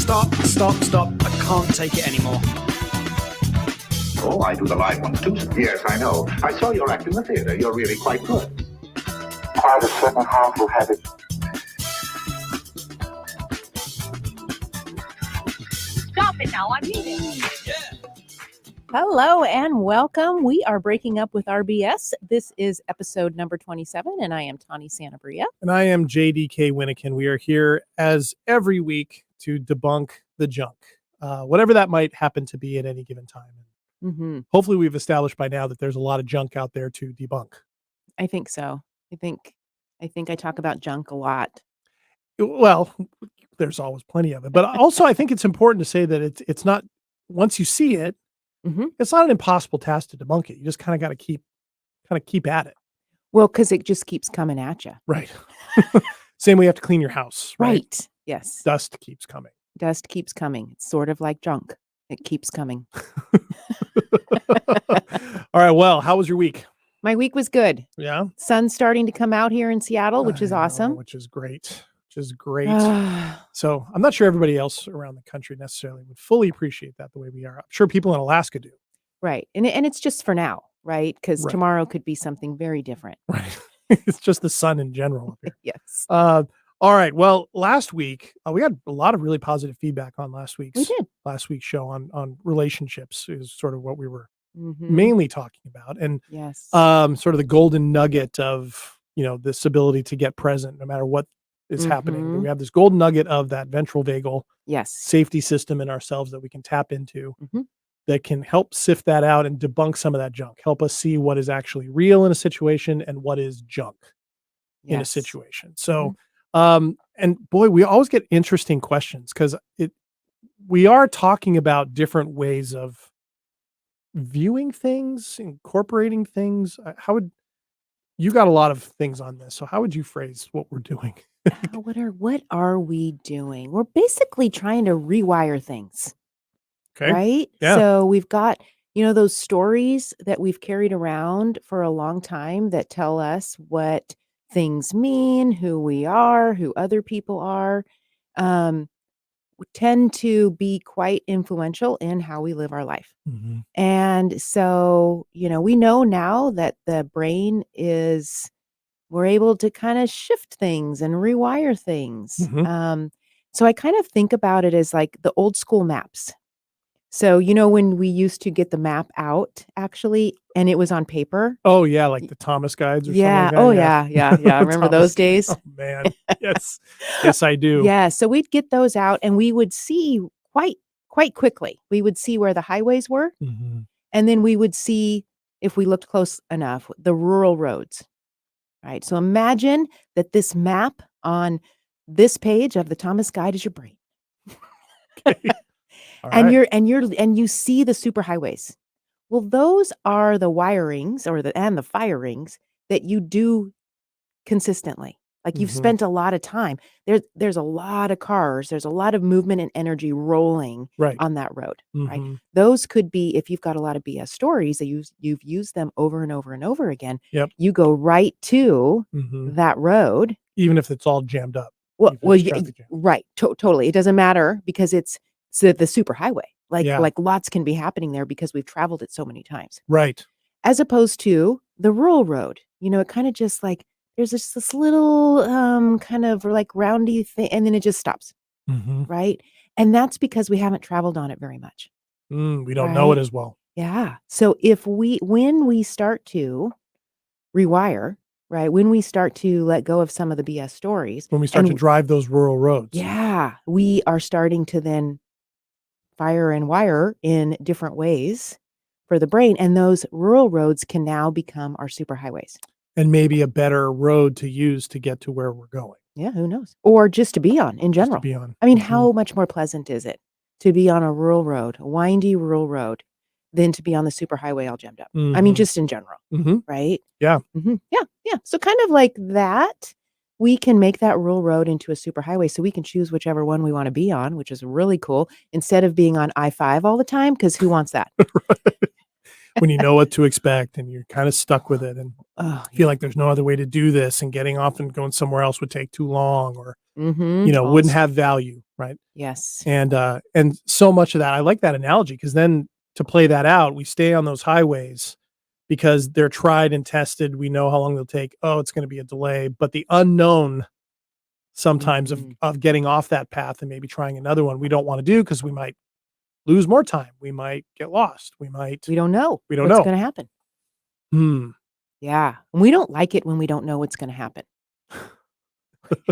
Stop. I can't take it anymore. Oh, I do the live ones too. Yes, I know. I saw your act in the theater. You're really quite good. Quite a certain harmful habit. Stop it now, I need it. Hello and welcome. We are breaking up with RBS. This is episode number 27, and I am Tawny Santabria. And I am JDK Winnikin. We are here as every week to debunk the junk, whatever that might happen to be at any given time. Mm-hmm. Hopefully we've established by now that there's a lot of junk out there to debunk. I think so. I think I talk about junk a lot. Well, there's always plenty of it, but also I think it's important to say that it's not, once you see it, it's not an impossible task to debunk it. You just kind of got to keep at it. Well, because it just keeps coming at you. Right. Same way you have to clean your house. Right. Yes. Dust keeps coming. Dust keeps coming. It's sort of like junk. It keeps coming. All right. Well, how was your week? My week was good. Yeah. Sun's starting to come out here in Seattle, which is awesome. Which is great. So I'm not sure everybody else around the country necessarily would fully appreciate that the way we are. I'm sure people in Alaska do. Right. And it's just for now, right? Because tomorrow could be something very different. Right. It's just the sun in general up here. Yes. All right. Well, last week, we had a lot of really positive feedback on last week's show on relationships is sort of what we were mainly talking about. And sort of the golden nugget of, this ability to get present no matter what is happening. We have this golden nugget of that ventral vagal safety system in ourselves that we can tap into that can help sift that out and debunk some of that junk, help us see what is actually real in a situation and what is junk in a situation. So, and boy, we always get interesting questions because we are talking about different ways of viewing things, incorporating things. You got a lot of things on this. So how would you phrase what we're doing? What are we doing? We're basically trying to rewire things. Okay. Right? Yeah. So we've got, those stories that we've carried around for a long time that tell us what things mean, who we are, who other people are, tend to be quite influential in how we live our life. And so, we know now that the brain we're able to kind of shift things and rewire things. So I kind of think about it as like the old school maps. So, when we used to get the map out actually, and it was on paper. Oh yeah. Like the Thomas guides or something like that. Oh yeah. Remember those days? Oh man. Yes. Yes, I do. Yeah. So we'd get those out and we would see quite quickly. We would see where the highways were. And then we would see, if we looked close enough, the rural roads. Right. So imagine that this map on this page of the Thomas Guide is your brain. Okay. And you see the superhighways. Well, those are the wirings and the firings that you do consistently. Like you've spent a lot of time. There's a lot of cars. There's a lot of movement and energy rolling on that road. Right. Those could be, if you've got a lot of BS stories that you've used them over and over and over again. Yep. You go right to that road, even if it's all jammed up. Right. Totally. It doesn't matter because it's the superhighway. Like lots can be happening there because we've traveled it so many times. Right. As opposed to the rural road. It kind of just like, there's just this little kind of like roundy thing, and then it just stops. Right. And that's because we haven't traveled on it very much. We don't know it as well. Yeah. So when we start to rewire, right, when we start to let go of some of the BS stories. When we start to drive those rural roads. Yeah. We are starting to then fire and wire in different ways for the brain. And those rural roads can now become our superhighways. And maybe a better road to use to get to where we're going. Yeah, who knows? Or just to be on in general. I mean, how much more pleasant is it to be on a rural road, a windy rural road, than to be on the superhighway all jammed up? I mean, just in general, right? Yeah. Yeah. So kind of like that, we can make that rural road into a superhighway so we can choose whichever one we want to be on, which is really cool, instead of being on I-5 all the time, because who wants that? Right. when you know what to expect and you're kind of stuck with it and feel like there's no other way to do this, and getting off and going somewhere else would take too long, or wouldn't have value, right? Yes. And so much of that, I like that analogy, because then to play that out, we stay on those highways because they're tried and tested. We know how long they'll take. Oh, it's going to be a delay, but the unknown sometimes of getting off that path and maybe trying another one, we don't want to do, because we might lose more time. We might get lost. We don't know. We don't what's know. going to happen. Yeah. And we don't like it when we don't know what's going to happen.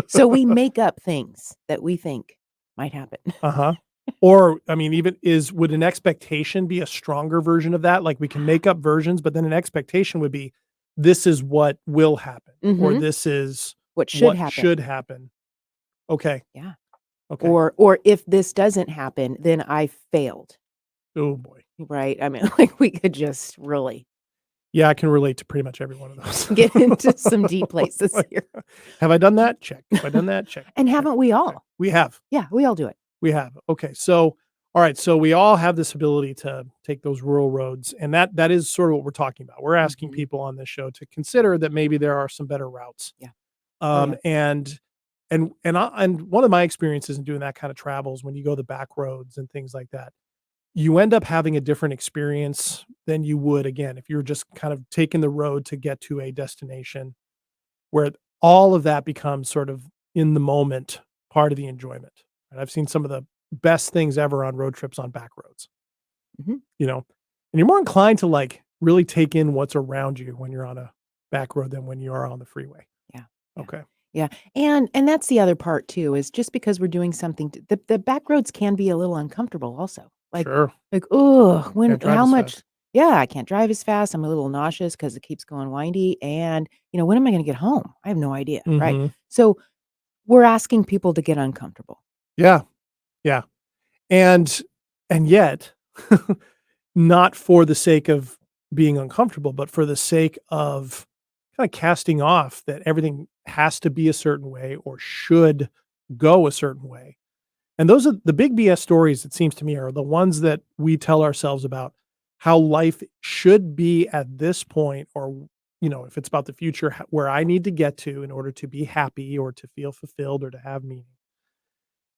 So we make up things that we think might happen. Or, I mean, would an expectation be a stronger version of that? Like, we can make up versions, but then an expectation would be, this is what will happen, or this is what should happen. Okay. Yeah. Okay. Or if this doesn't happen, then I failed. Oh boy. Right. I mean, like, we could just really. Yeah, I can relate to pretty much every one of those. Get into some deep places here. Have I done that? Check. Have I done that? Check. And haven't we all? Check. We have. Yeah, we all do it. We have. Okay. So, all right. So we all have this ability to take those rural roads. And that is sort of what we're talking about. We're asking people on this show to consider that maybe there are some better routes. Yeah. And one of my experiences in doing that kind of travels, when you go the back roads and things like that, you end up having a different experience than you would, again, if you're just kind of taking the road to get to a destination, where all of that becomes sort of in the moment part of the enjoyment. And I've seen some of the best things ever on road trips on back roads, and you're more inclined to like really take in what's around you when you're on a back road than when you are on the freeway. Yeah. Okay. Yeah. And that's the other part too, is just because we're doing something, the back roads can be a little uncomfortable also. Like, sure. Like, how much? Fast. Yeah, I can't drive as fast. I'm a little nauseous because it keeps going windy. And, when am I going to get home? I have no idea. Right. So we're asking people to get uncomfortable. Yeah. Yeah. And yet, not for the sake of being uncomfortable, but for the sake of kind of casting off that everything has to be a certain way or should go a certain way. And those are the big BS stories, it seems to me, are the ones that we tell ourselves about how life should be at this point, or, if it's about the future, where I need to get to in order to be happy or to feel fulfilled or to have meaning.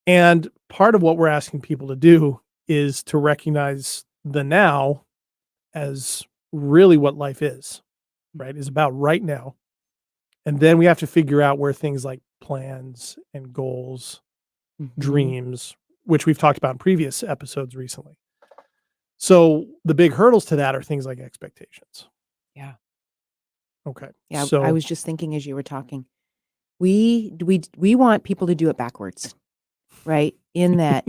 And part of what we're asking people to do is to recognize the now as really what life is, right? Is about right now. And then we have to figure out where things like plans and goals, dreams, which we've talked about in previous episodes recently. So the big hurdles to that are things like expectations. Yeah. Okay. Yeah. So I was just thinking as you were talking, we want people to do it backwards, right? In that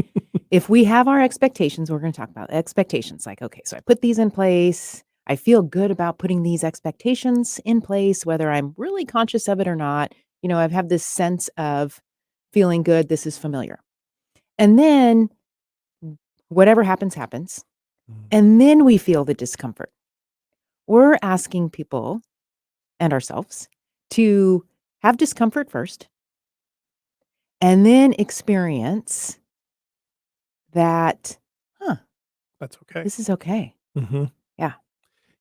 if we have our expectations, we're going to talk about expectations. Like, okay, so I put these in place. I feel good about putting these expectations in place, whether I'm really conscious of it or not. I've had this sense of feeling good. This is familiar. And then whatever happens, happens. And then we feel the discomfort. We're asking people and ourselves to have discomfort first and then experience that, that's okay. This is okay. Yeah.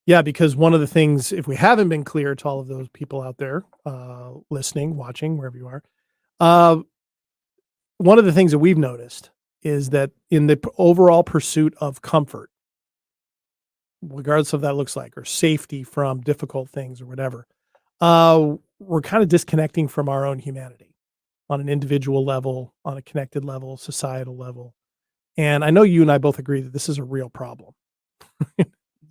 Yeah, because one of the things, if we haven't been clear to all of those people out there listening, watching, wherever you are, one of the things that we've noticed is that in the overall pursuit of comfort, regardless of that looks like, or safety from difficult things or whatever, we're kind of disconnecting from our own humanity on an individual level, on a connected level, societal level. And I know you and I both agree that this is a real problem.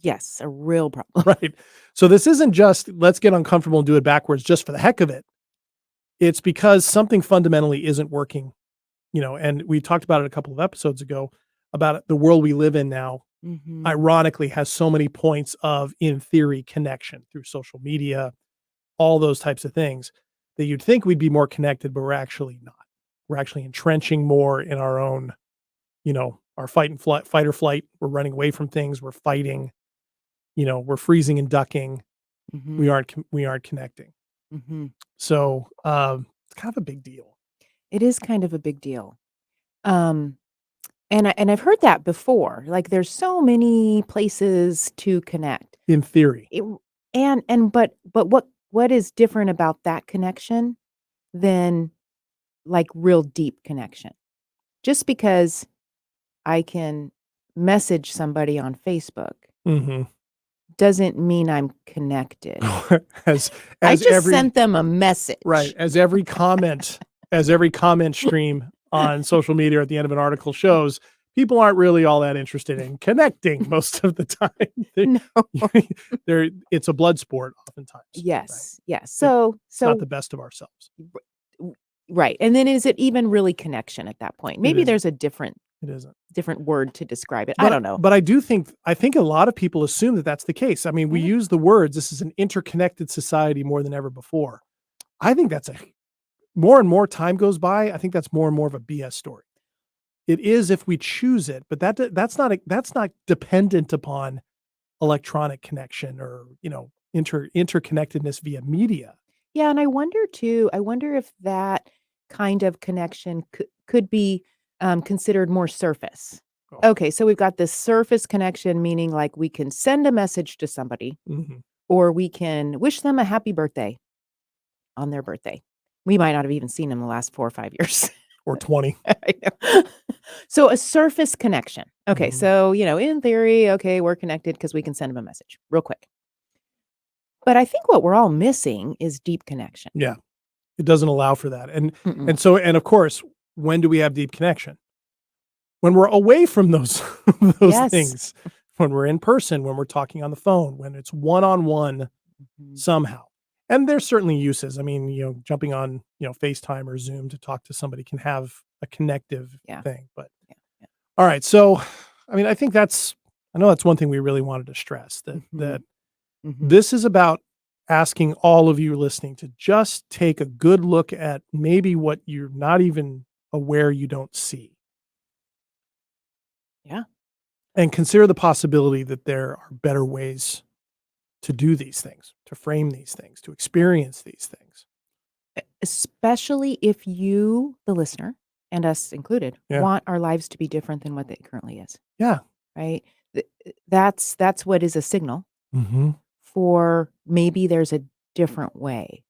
Yes, a real problem. Right. So this isn't just let's get uncomfortable and do it backwards just for the heck of it. It's because something fundamentally isn't working, and we talked about it a couple of episodes ago about the world we live in now, ironically, has so many points of, in theory, connection through social media, all those types of things, that you'd think we'd be more connected, but we're actually not. We're actually entrenching more in our own, our fight or flight. We're running away from things. We're fighting. We're freezing and ducking. We aren't connecting. So it's kind of a big deal. It is kind of a big deal. And I've heard that before. Like there's so many places to connect. In theory. But what is different about that connection than like real deep connection? Just because I can message somebody on Facebook doesn't mean I'm connected. I just sent them a message. Right. As every comment stream on social media or at the end of an article shows, people aren't really all that interested in connecting most of the time. It's a blood sport oftentimes. Yes. Right? Yes. So not the best of ourselves. Right. And then is it even really connection at that point? Maybe there's a different word to describe it. I don't know. But I think a lot of people assume that that's the case. I mean, we use the words, this is an interconnected society more than ever before. I think that's more and more time goes by, I think that's more and more of a BS story. It is if we choose it, but that's not dependent upon electronic connection or, interconnectedness via media. Yeah, and I wonder if that kind of connection could be considered more surface. Okay, so we've got this surface connection, meaning like we can send a message to somebody or we can wish them a happy birthday on their birthday. We might not have even seen them the last 4 or 5 years. Or 20. I know. So a surface connection. Okay, so, in theory, okay, we're connected because we can send them a message real quick. But I think what we're all missing is deep connection. Yeah. It doesn't allow for that. And so of course, when do we have deep connection? When we're away from those things. When we're in person, when we're talking on the phone, when it's one-on-one somehow. And there's certainly uses. I mean, jumping on, FaceTime or Zoom to talk to somebody can have a connective thing. But all right. So, I mean, I think I know that's one thing we really wanted to stress that this is about asking all of you listening to just take a good look at maybe what you're not even aware you don't see. Yeah. And consider the possibility that there are better ways to do these things, to frame these things, to experience these things. Especially if you, the listener, and us included, want our lives to be different than what it currently is. Yeah. Right? That's what is a signal for maybe there's a different way.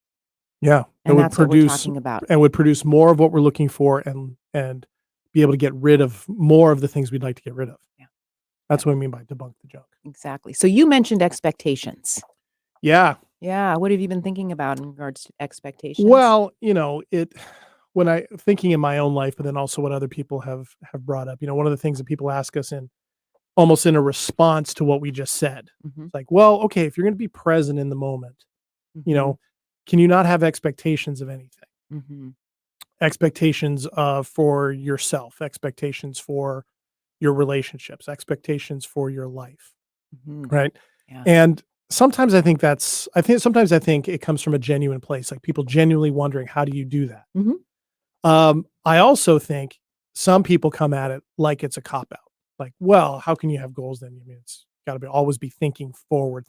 Yeah. And that's what we're talking about. And would produce more of what we're looking for and be able to get rid of more of the things we'd like to get rid of. Yeah. That's what I mean by debunk the junk. Exactly. So you mentioned expectations. Yeah. Yeah. What have you been thinking about in regards to expectations? Well, when I thinking in my own life, but then also what other people have brought up, one of the things that people ask us almost in a response to what we just said, it's like, well, okay, if you're going to be present in the moment, can you not have expectations of anything? Expectations for yourself, expectations for your relationships, expectations for your life. Right. Yeah. And sometimes I think it comes from a genuine place, like people genuinely wondering, how do you do that? I also think some people come at it like it's a cop-out. Like, well, how can you have goals then? I mean, it's got to always be thinking forward.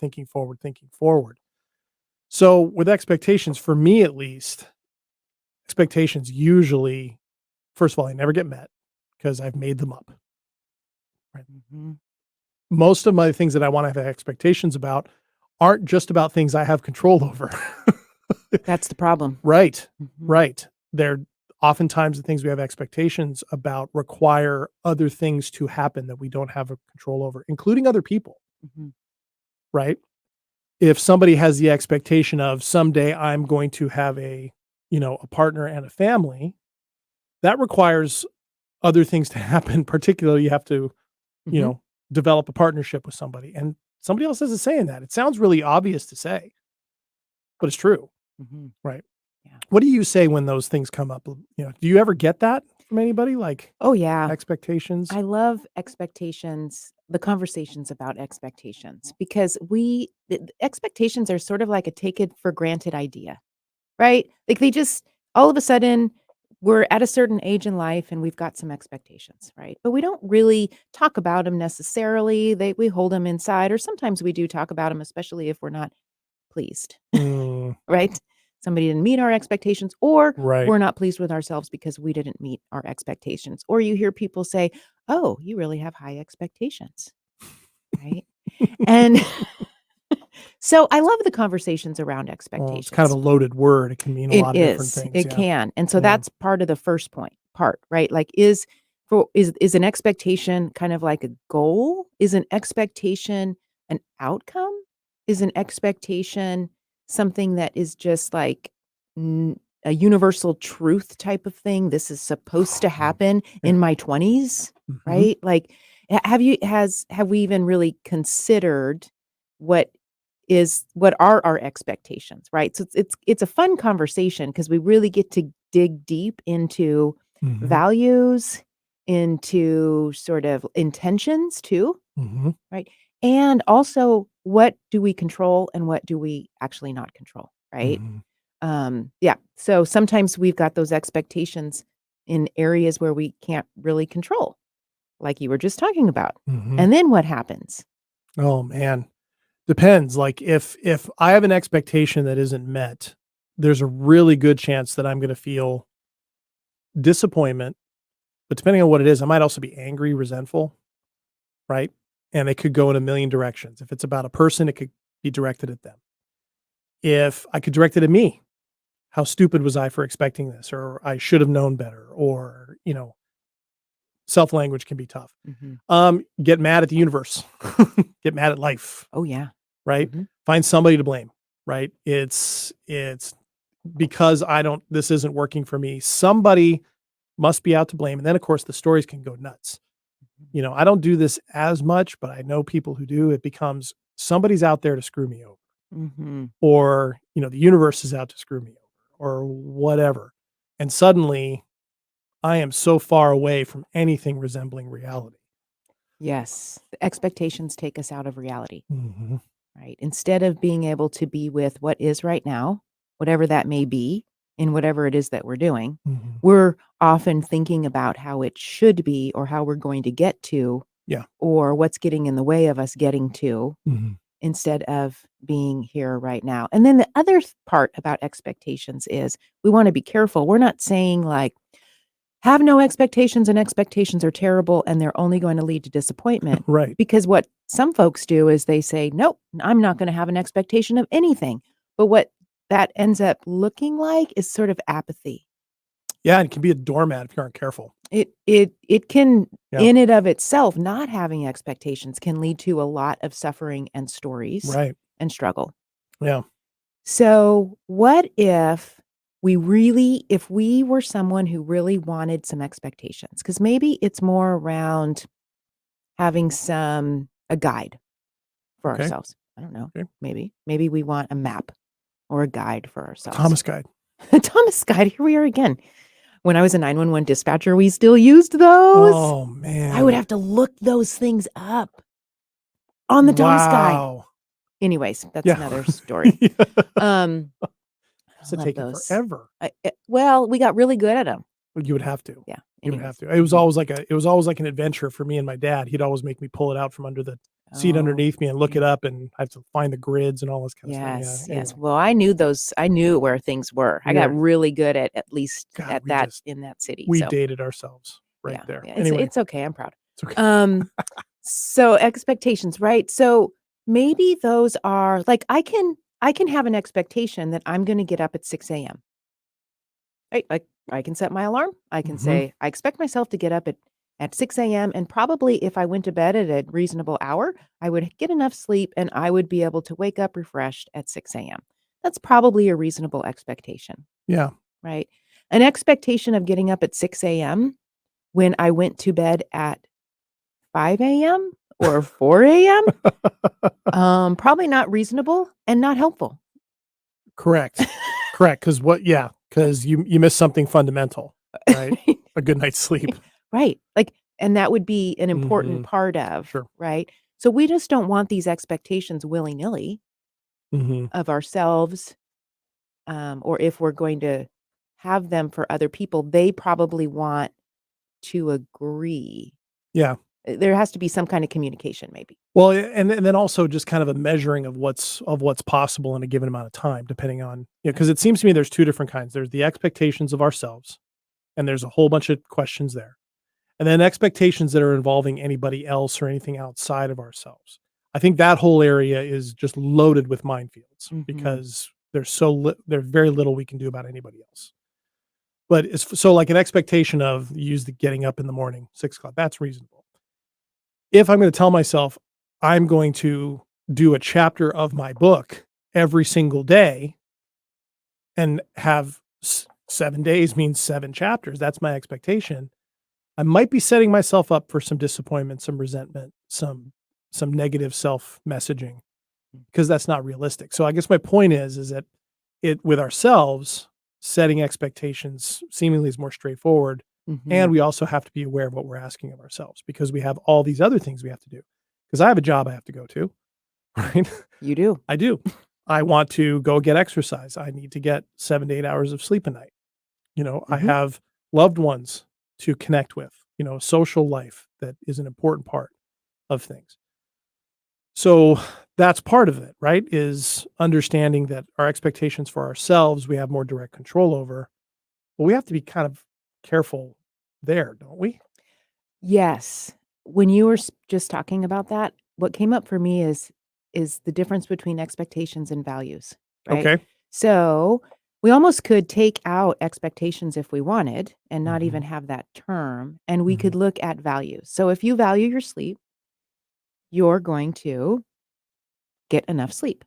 So with expectations, for me at least, expectations usually, first of all, they never get met because I've made them up. Right. Most of my things that I want to have expectations about aren't just about things I have control over. That's the problem. Right. Right. They're oftentimes the things we have expectations about require other things to happen that we don't have a control over, including other people. Right. If somebody has the expectation of someday I'm going to have a partner and a family, that requires other things to happen. Particularly, you have to, develop a partnership with somebody, and somebody else has a say in that. It sounds really obvious to say, but it's true. Right. Yeah. What do you say when those things come up? Do you ever get that from anybody? Like, oh yeah, expectations. I love expectations, the conversations about expectations, because the expectations are sort of like a take it for granted idea, right? Like they just, all of a sudden we're at a certain age in life and we've got some expectations, right? But we don't really talk about them necessarily. We hold them inside, or sometimes we do talk about them, especially if we're not pleased, right? somebody didn't meet our expectations, or Right. we're not pleased with ourselves because we didn't meet our expectations. Or you hear people say, "Oh, you really have high expectations." Right? And so I love the conversations around Well, it's kind of expectations. a loaded word. It can mean a It lot of different is. things. It Yeah. can. And so Yeah. that's part of the first part, right? Like is an expectation kind of like a goal? Is an expectation an outcome? Is an expectation something that is just like a universal truth type of thing? This is supposed to happen Yeah. in my 20s, Mhm. right? Like have we even really considered what are our expectations, right? So it's a fun conversation because we really get to dig deep into Mhm. values, into sort of intentions too, Mhm. right? And also what do we control and what do we actually not control, right? Mhm. Yeah. So sometimes we've got those expectations in areas where we can't really control, like you were just talking about. Mhm. And then what happens? Oh man. Depends. Like if I have an expectation that isn't met, there's a really good chance that I'm going to feel disappointment, but depending on what it is, I might also be angry, resentful, right? And it could go in a million directions. If it's about a person, it could be directed at them. If I could direct it at me, how stupid was I for expecting this, or I should have known better, or, self-language can be tough. Get mad at the universe, get mad at life, Oh yeah. right? Mhm. Find somebody to blame, right? It's because this isn't working for me. Somebody must be out to blame. And then of course the stories can go nuts. I don't do this as much, but I know people who do. It becomes somebody's out there to screw me over, Mhm. or, the universe is out to screw me over, or whatever. And suddenly I am so far away from anything resembling reality. Yes, the expectations take us out of reality, Mhm. right? Instead of being able to be with what is right now, whatever that may be, in whatever it is that we're doing, Mhm. we're often thinking about how it should be or how we're going to get to, Yeah. or what's getting in the way of us getting to, Mhm. instead of being here right now. And then the other part about expectations is we want to be careful. We're not saying like, have no expectations and expectations are terrible and they're only going to lead to disappointment. Right. Because what some folks do is they say, nope, I'm not going to have an expectation of anything. But what that ends up looking like is sort of apathy. Yeah, it can be a doormat if you aren't careful. It can, Yeah. in and of itself, not having expectations can lead to a lot of suffering and stories Right. and struggle. Yeah. So what if we were someone who really wanted some expectations? Because maybe it's more around having a guide for Okay. ourselves. I don't know. Okay. Maybe we want a map or a guide for ourselves. Thomas guide. Thomas guide. Here we are again. When I was a 911 dispatcher, we still used those. Oh man. I would have to look those things up on the Thomas guide. Wow. Anyways, that's Yeah. another story. Yeah. I love taking those. forever. Well, we got really good at them. You would have to. Yeah. You would Anyways. have to. It was always like an adventure for me and my dad. He'd always make me pull it out from under the seat Oh, underneath me and look yeah. it up, and I have to find the grids and all this kind of stuff. Yes, Yeah. yes. Anyway. Well, I knew those. I knew where things were. I got Yeah. really good at least God, at we that just in that city. we So dated ourselves right yeah, there. yeah. Anyway, It's okay. I'm proud. it's okay. So expectations, right? So maybe those are like I can have an expectation that I'm going to get up at 6 a.m. Right? Like I can set my alarm. I can Mhm. say I expect myself to get up at 6 a.m. And probably if I went to bed at a reasonable hour, I would get enough sleep and I would be able to wake up refreshed at 6 a.m. That's probably a reasonable expectation, Yeah. right? An expectation of getting up at 6 a.m. when I went to bed at 5 a.m. or 4 a.m. Probably not reasonable and not helpful. Correct. Correct. Because you missed something fundamental, right? A good night's sleep. Right. Like, and that would be an important Mhm. part of, Sure. right? So we just don't want these expectations willy-nilly Mhm. of ourselves, or if we're going to have them for other people, they probably want to agree. Yeah. There has to be some kind of communication, maybe. Well, and then also just kind of a measuring of what's possible in a given amount of time, depending on, because it seems to me there's two different kinds. There's the expectations of ourselves, and there's a whole bunch of questions there. And then expectations that are involving anybody else or anything outside of ourselves. I think that whole area is just loaded with minefields because there's very little we can do about anybody else. But it's so like an expectation of use the getting up in the morning, 6 o'clock, that's reasonable. If I'm going to tell myself I'm going to do a chapter of my book every single day and have 7 days means 7 chapters, that's my expectation. I might be setting myself up for some disappointment, some resentment, some negative self-messaging, because that's not realistic. So I guess my point is that with ourselves, setting expectations seemingly is more straightforward. And we also have to be aware of what we're asking of ourselves because we have all these other things we have to do. Because I have a job I have to go to, right? You do. I do. I want to go get exercise. I need to get 7 to 8 hours of sleep a night. I have loved ones to connect with, social life that is an important part of things. So that's part of it, right? Is understanding that our expectations for ourselves, we have more direct control over, but we have to be kind of careful there, don't we? Yes. When you were just talking about that, what came up for me is the difference between expectations and values, right? Okay. So we almost could take out expectations if we wanted and not even have that term, and we could look at values. So if you value your sleep, you're going to get enough sleep.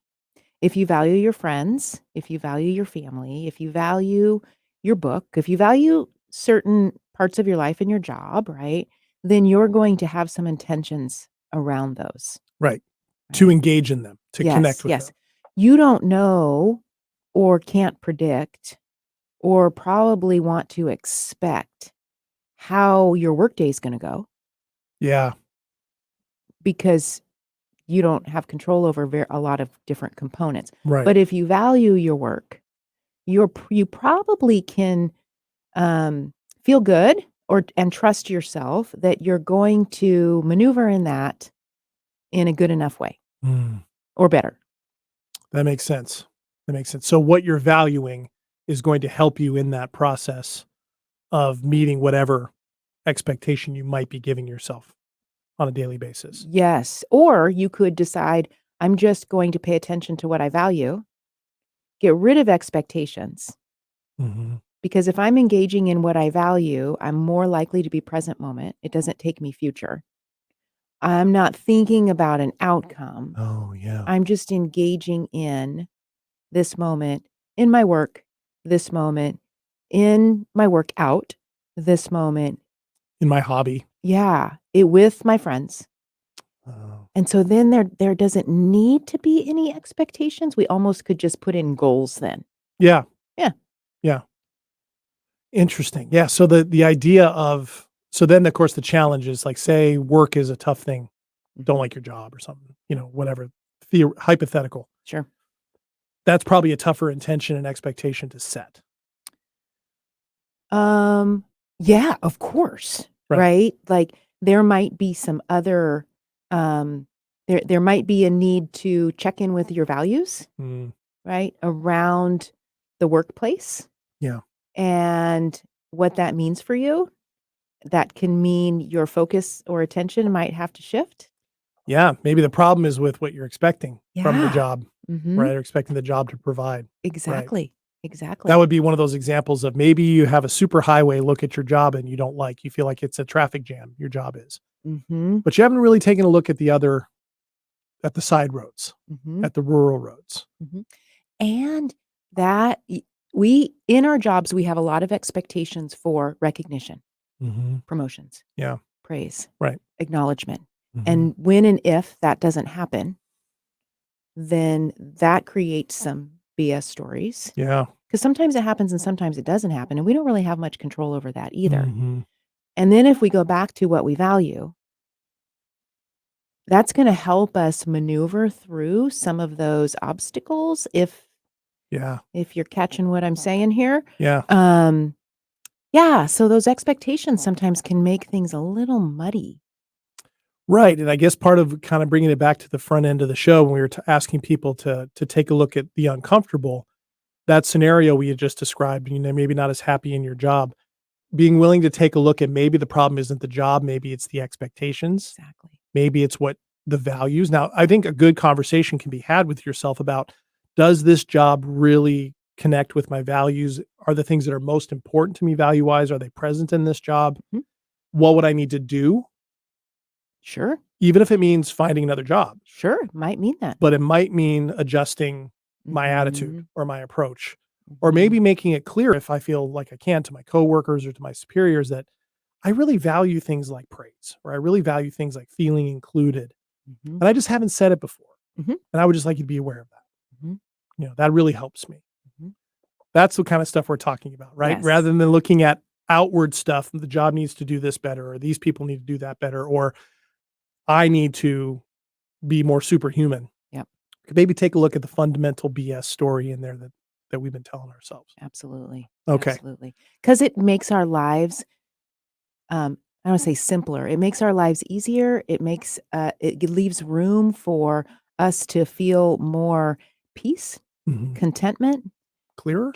If you value your friends, if you value your family, if you value your book, if you value certain parts of your life and your job, right, then you're going to have some intentions around those. Right. To engage in them, to connect with them. You don't know or can't predict or probably want to expect how your workday is going to go. Yeah. Because you don't have control over a lot of different components. Right. But if you value your work, you probably can feel good and trust yourself that you're going to maneuver in that in a good enough way or better. That makes sense. So what you're valuing is going to help you in that process of meeting whatever expectation you might be giving yourself on a daily basis. Yes. Or you could decide, I'm just going to pay attention to what I value, get rid of expectations. Because if I'm engaging in what I value, I'm more likely to be present moment. It doesn't take me future. I'm not thinking about an outcome. Oh, yeah. I'm just engaging in this moment, in my work, this moment, in my workout, this moment. In my hobby. Yeah. With my friends. Oh. And so then there doesn't need to be any expectations. We almost could just put in goals then. Yeah. Yeah. Yeah. Interesting. Yeah. So the idea of, so then of course the challenge is like, say work is a tough thing. Don't like your job or something, whatever, hypothetical. Sure. That's probably a tougher intention and expectation to set. Yeah, of course. Right? Like there might be some other, there might be a need to check in with your values, right? Around the workplace. Yeah. And what that means for you. That can mean your focus or attention might have to shift. Yeah. Maybe the problem is with what you're expecting from the job, right? Or expecting the job to provide. Exactly. Right? Exactly. That would be one of those examples of maybe you have a super highway look at your job and you don't like, you feel like it's a traffic jam, your job is. But you haven't really taken a look at the side roads, at the rural roads. And that in our jobs, we have a lot of expectations for recognition, promotions, praise, acknowledgement. And when and if that doesn't happen, then that creates some BS stories. Yeah. Because sometimes it happens and sometimes it doesn't happen. And we don't really have much control over that either. And then if we go back to what we value, that's going to help us maneuver through some of those obstacles if you're catching what I'm saying here. Yeah. So those expectations sometimes can make things a little muddy. Right. And I guess part of kind of bringing it back to the front end of the show, when we were asking people to take a look at the uncomfortable, that scenario we had just described, maybe not as happy in your job, being willing to take a look at maybe the problem isn't the job, maybe it's the expectations. Exactly. Maybe it's what the values. Now, I think a good conversation can be had with yourself about, does this job really connect with my values? Are the things that are most important to me value-wise, are they present in this job? Mm-hmm. What would I need to do? Sure. Even if it means finding another job. Sure. Might mean that. But it might mean adjusting my attitude or my approach, or maybe making it clear, if I feel like I can, to my coworkers or to my superiors, that I really value things like praise, or I really value things like feeling included. And I just haven't said it before. And I would just like you to be aware of that. That really helps me. That's the kind of stuff we're talking about, right? Yes. Rather than looking at outward stuff, the job needs to do this better, or these people need to do that better, or I need to be more superhuman. Yep. Maybe take a look at the fundamental BS story in there that we've been telling ourselves. Absolutely. Okay. Absolutely. Because it makes our lives, I don't want to say simpler. It makes our lives easier. It makes, it leaves room for us to feel more peace, contentment, clearer,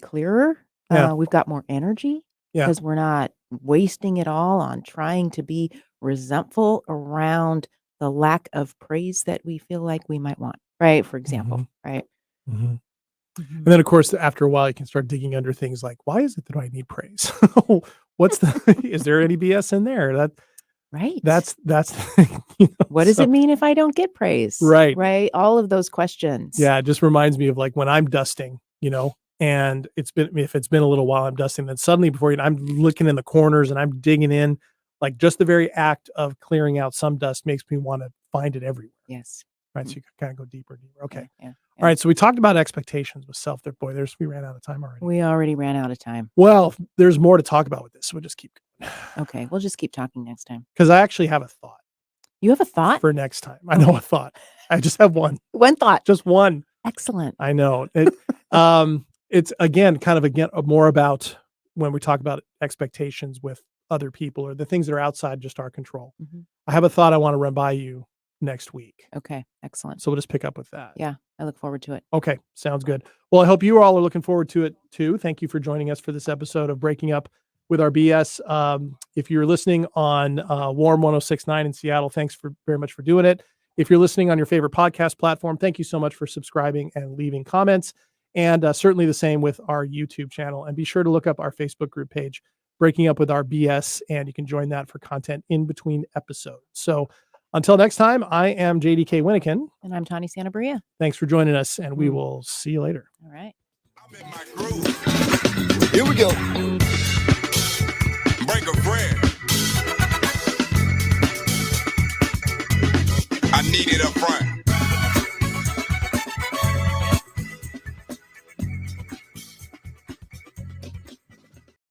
clearer. Yeah. We've got more energy because we're not wasting it all on trying to be resentful around the lack of praise that we feel like we might want, right? For example, right? And then, of course, after a while, you can start digging under things like, why is it that I need praise? Is there any BS in there? Right. That's what does it mean if I don't get praise? Right. Right. All of those questions. Yeah. It just reminds me of like when I'm dusting, and if it's been a little while, I'm dusting, then suddenly I'm looking in the corners and I'm digging in, like just the very act of clearing out some dust makes me want to find it everywhere. Yes. Right. So you can kind of go deeper and deeper. Okay. Yeah. All right. So we talked about expectations with self there. Boy, we ran out of time already. We already ran out of time. Well, there's more to talk about with this. So we'll just keep going. Okay. We'll just keep talking next time. Because I actually have a thought. You have a thought? For next time. I know a thought. I just have one. One thought. Just one. Excellent. I know. It's again more about when we talk about expectations with other people or the things that are outside just our control. I have a thought I want to run by you next week. Okay. Excellent. So we'll just pick up with that. Yeah. I look forward to it. Okay. Sounds good. Well, I hope you all are looking forward to it too. Thank you for joining us for this episode of Breaking Up with Our BS. If you're listening on Warm 106.9 in Seattle, thanks very much for doing it. If you're listening on your favorite podcast platform, thank you so much for subscribing and leaving comments. And certainly the same with our YouTube channel. And be sure to look up our Facebook group page, Breaking Up with Our BS, and you can join that for content in between episodes. So until next time, I am JDK Winnikin. And I'm Tawny Santabria. Thanks for joining us, and we will see you later. All right. I'm in my groove. Here we go.